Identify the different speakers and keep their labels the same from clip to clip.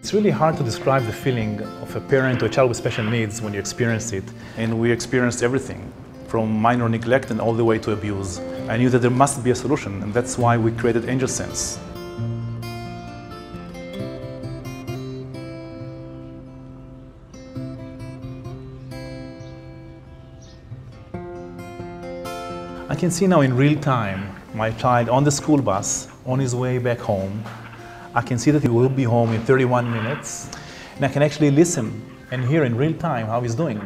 Speaker 1: It's really hard to describe the feeling of a parent to a child with special needs when you experience it. And we experienced everything, from minor neglect and all the way to abuse. I knew that there must be a solution, and that's why we created Angel Sense. I can see now in real time my child on the school bus, on his way back home. I can see that he will be home in 31 minutes, and I can actually listen and hear in real time how he's doing.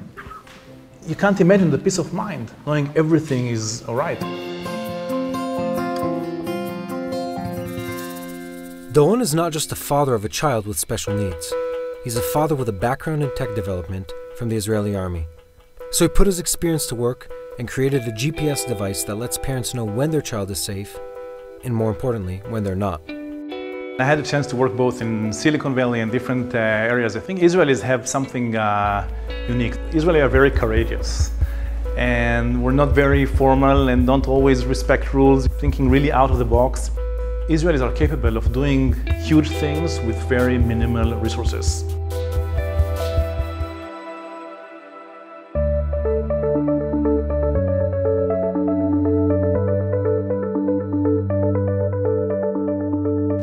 Speaker 1: You can't imagine the peace of mind, knowing everything is all right.
Speaker 2: Doron is not just a father of a child with special needs. He's a father with a background in tech development from the Israeli army. So he put his experience to work and created a GPS device that lets parents know when their child is safe, and more importantly, when they're not.
Speaker 1: I had a chance to work both in Silicon Valley and different areas. I think Israelis have something unique. Israelis are very courageous, and we're not very formal and don't always respect rules, thinking really out of the box. Israelis are capable of doing huge things with very minimal resources.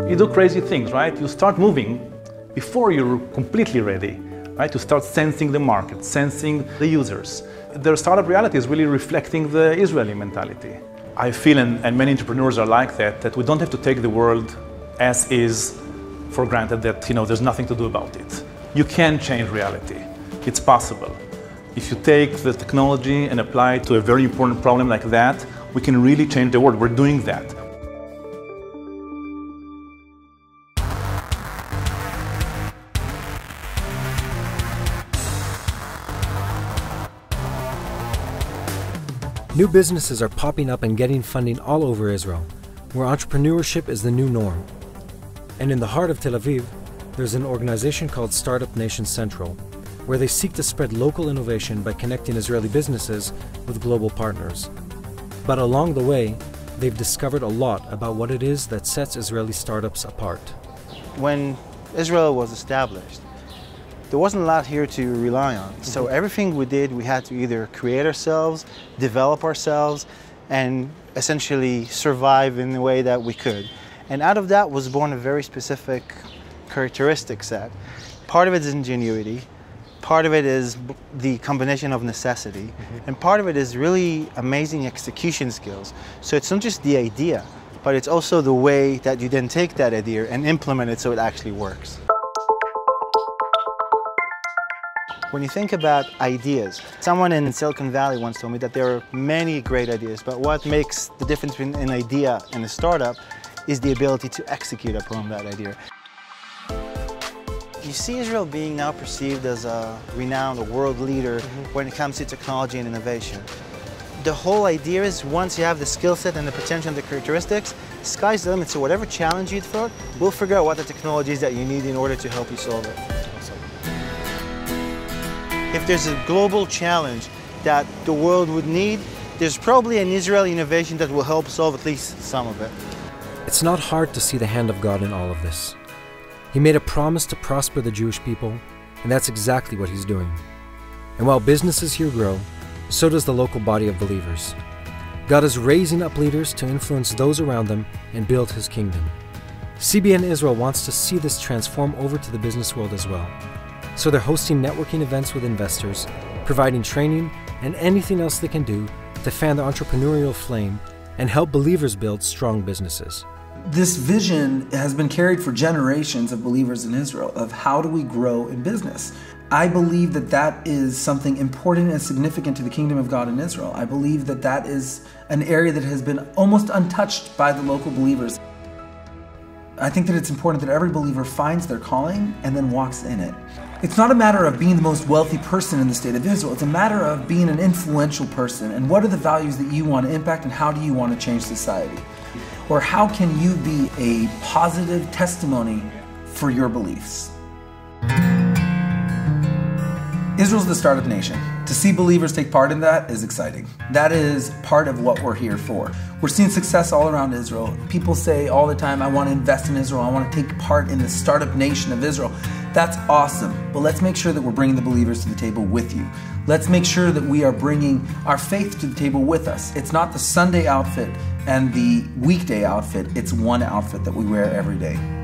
Speaker 1: You do crazy things, right? You start moving before you're completely ready, right? You start sensing the market, sensing the users. The startup reality is really reflecting the Israeli mentality. I feel, and many entrepreneurs are like that we don't have to take the world as is for granted, that there's nothing to do about it. You can change reality. It's possible. If you take the technology and apply it to a very important problem like that, we can really change the world. We're doing that.
Speaker 2: New businesses are popping up and getting funding all over Israel, where entrepreneurship is the new norm. And in the heart of Tel Aviv, there's an organization called Startup Nation Central, where they seek to spread local innovation by connecting Israeli businesses with global partners. But along the way, they've discovered a lot about what it is that sets Israeli startups apart.
Speaker 3: When Israel was established, there wasn't a lot here to rely on. So everything we did, we had to either create ourselves, develop ourselves, and essentially survive in the way that we could. And out of that was born a very specific characteristic set. Part of it is ingenuity, part of it is the combination of necessity, and part of it is really amazing execution skills. So it's not just the idea, but it's also the way that you then take that idea and implement it so it actually works. When you think about ideas, someone in Silicon Valley once told me that there are many great ideas, but what makes the difference between an idea and a startup is the ability to execute upon that idea. You see Israel being now perceived as a renowned, a world leader when it comes to technology and innovation. The whole idea is once you have the skill set and the potential and the characteristics, sky's the limit. So whatever challenge you throw, we'll figure out what the technology is that you need in order to help you solve it. If there's a global challenge that the world would need, there's probably an Israeli innovation that will help solve at least some of it.
Speaker 2: It's not hard to see the hand of God in all of this. He made a promise to prosper the Jewish people, and that's exactly what he's doing. And while businesses here grow, so does the local body of believers. God is raising up leaders to influence those around them and build his kingdom. TBN Israel wants to see this transform over to the business world as well. So they're hosting networking events with investors, providing training and anything else they can do to fan the entrepreneurial flame and help believers build strong businesses.
Speaker 4: This vision has been carried for generations of believers in Israel of how do we grow in business. I believe that that is something important and significant to the kingdom of God in Israel. I believe that that is an area that has been almost untouched by the local believers. I think that it's important that every believer finds their calling and then walks in it. It's not a matter of being the most wealthy person in the state of Israel. It's a matter of being an influential person. And what are the values that you want to impact and how do you want to change society? Or how can you be a positive testimony for your beliefs? Israel's the startup nation. To see believers take part in that is exciting. That is part of what we're here for. We're seeing success all around Israel. People say all the time, I want to invest in Israel. I want to take part in the startup nation of Israel. That's awesome, but let's make sure that we're bringing the believers to the table with you. Let's make sure that we are bringing our faith to the table with us. It's not the Sunday outfit and the weekday outfit, it's one outfit that we wear every day.